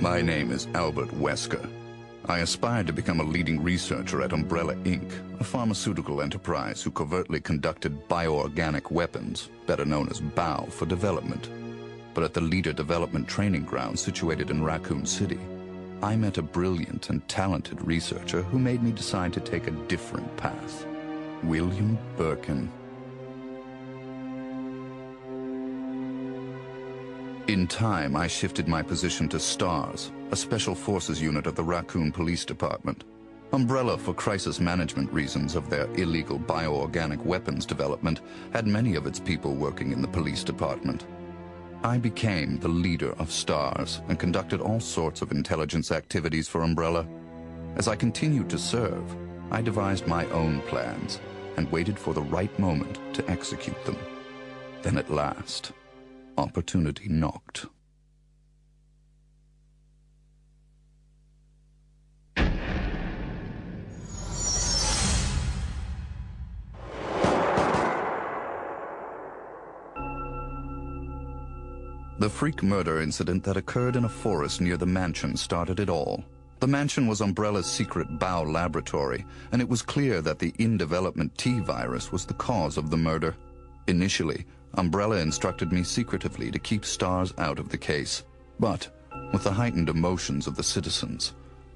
My name is Albert Wesker. I aspired to become a leading researcher at Umbrella Inc., a pharmaceutical enterprise who covertly conducted bioorganic weapons, better known as BOW, for development. But at the Leader Development Training Ground situated in Raccoon City, I met a brilliant and talented researcher who made me decide to take a different path. William Birkin. In time, I shifted my position to STARS, a special forces unit of the Raccoon Police Department. Umbrella, for crisis management reasons of their illegal bioorganic weapons development, had many of its people working in the police department. I became the leader of STARS and conducted all sorts of intelligence activities for Umbrella. As I continued to serve, I devised my own plans and waited for the right moment to execute them. Then at last, opportunity knocked. The freak murder incident that occurred in a forest near the mansion started it all. The mansion was Umbrella's secret BOW laboratory, and it was clear that the in-development T-virus was the cause of the murder. Initially, Umbrella instructed me secretively to keep STARS out of the case. But, with the heightened emotions of the citizens,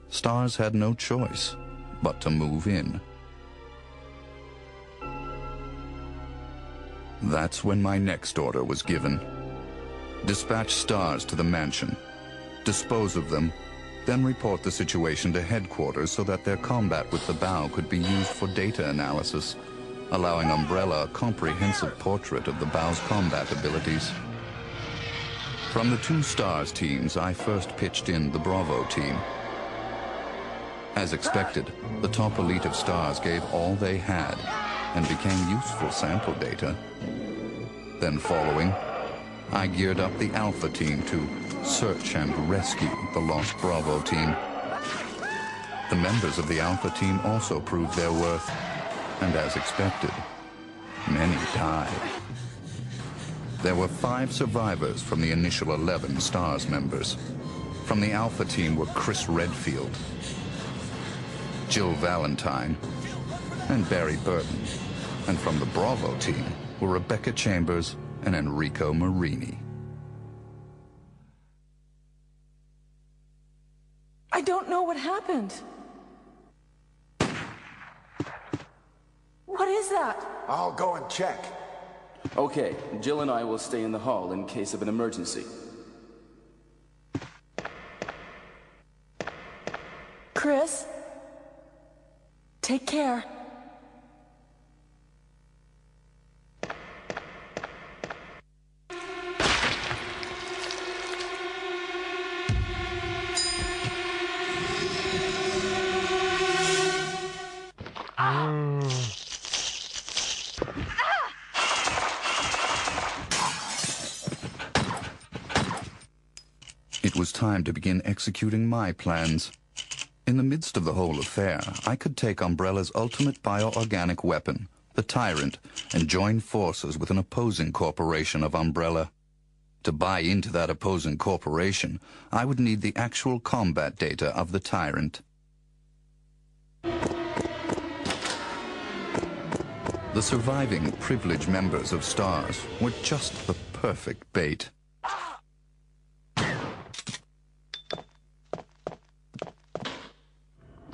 STARS had no choice but to move in. That's when my next order was given. Dispatch STARS to the mansion, dispose of them, then report the situation to headquarters so that their combat with the BOW could be used for data analysis, allowing Umbrella a comprehensive portrait of the BOW's combat abilities. From the two STARS teams, I first pitched in the Bravo team. As expected, the top elite of STARS gave all they had and became useful sample data. Then following, I geared up the Alpha team to search and rescue the lost Bravo team. The members of the Alpha team also proved their worth, and as expected, many died. There were 5 survivors from the initial 11 STARS members. From the Alpha team were Chris Redfield, Jill Valentine, and Barry Burton. And from the Bravo team were Rebecca Chambers and Enrico Marini. I don't know what happened. What is that? I'll go and check. Okay, Jill and I will stay in the hall in case of an emergency. Chris, take care. It was time to begin executing my plans. In the midst of the whole affair, I could take Umbrella's ultimate bioorganic weapon, the Tyrant, and join forces with an opposing corporation of Umbrella. To buy into that opposing corporation, I would need the actual combat data of the Tyrant. The surviving privileged members of STARS were just the perfect bait.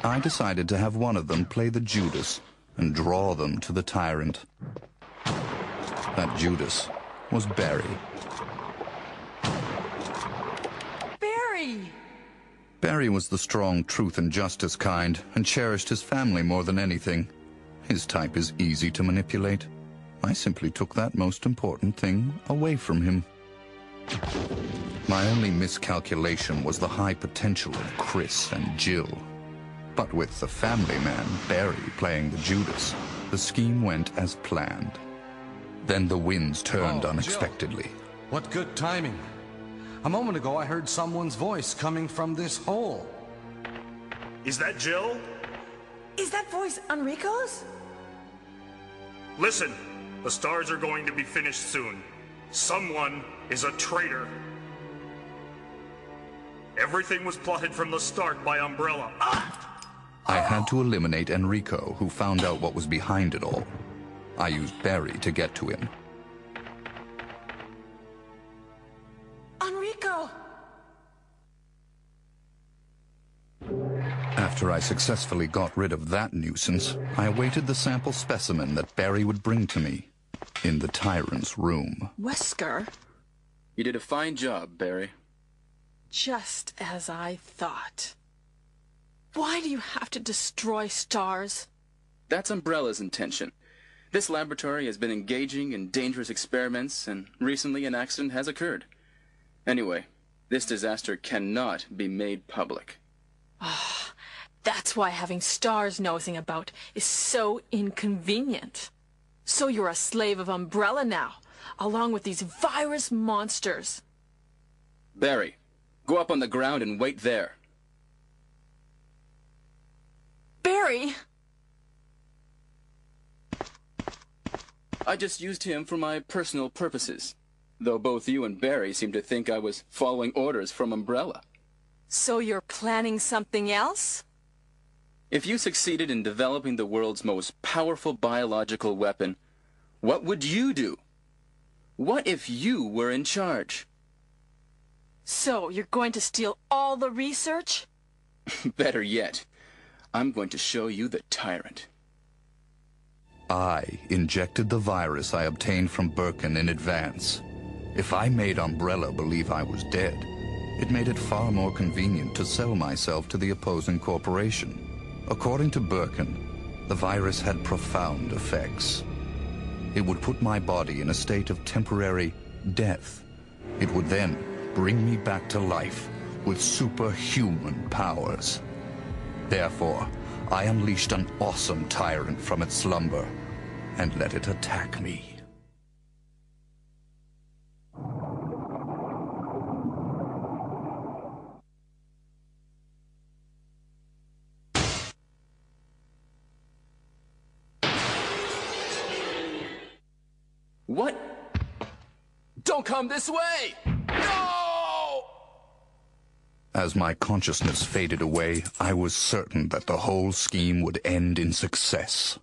I decided to have one of them play the Judas and draw them to the Tyrant. That Judas was Barry. Barry! Barry was the strong truth and justice kind and cherished his family more than anything. His type is easy to manipulate. I simply took that most important thing away from him. My only miscalculation was the high potential of Chris and Jill. But with the family man, Barry, playing the Judas, the scheme went as planned. Then the winds turned unexpectedly. Jill. What good timing. A moment ago I heard someone's voice coming from this hole. Is that Jill? Is that voice Enrico's? Listen, the stars are going to be finished soon. Someone is a traitor. Everything was plotted from the start by Umbrella. I had to eliminate Enrico, who found out what was behind it all. I used Barry to get to him. Enrico! After I successfully got rid of that nuisance, I awaited the sample specimen that Barry would bring to me in the Tyrant's room. Wesker? You did a fine job, Barry. Just as I thought. Why do you have to destroy stars? That's Umbrella's intention. This laboratory has been engaging in dangerous experiments, and recently an accident has occurred. Anyway, this disaster cannot be made public. That's why having stars nosing about is so inconvenient. So you're a slave of Umbrella now, along with these virus monsters. Barry, go up on the ground and wait there. Barry! I just used him for my personal purposes, though both you and Barry seem to think I was following orders from Umbrella. So you're planning something else? If you succeeded in developing the world's most powerful biological weapon, what would you do? What if you were in charge? So you're going to steal all the research? Better yet, I'm going to show you the Tyrant. I injected the virus I obtained from Birkin in advance. If I made Umbrella believe I was dead, it made it far more convenient to sell myself to the opposing corporation. According to Birkin, the virus had profound effects. It would put my body in a state of temporary death. It would then bring me back to life with superhuman powers. Therefore, I unleashed an awesome tyrant from its slumber and let it attack me. What? Don't come this way! No! As my consciousness faded away, I was certain that the whole scheme would end in success.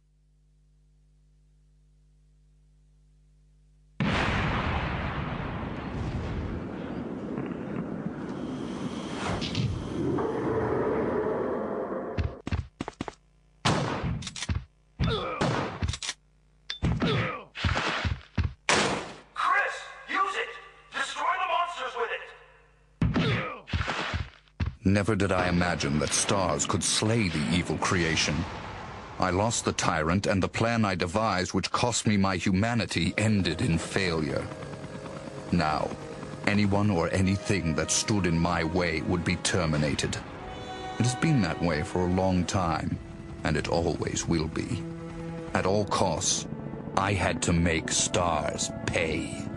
Never did I imagine that stars could slay the evil creation. I lost the tyrant, and the plan I devised, which cost me my humanity, ended in failure. Now, anyone or anything that stood in my way would be terminated. It has been that way for a long time, and it always will be. At all costs, I had to make stars pay.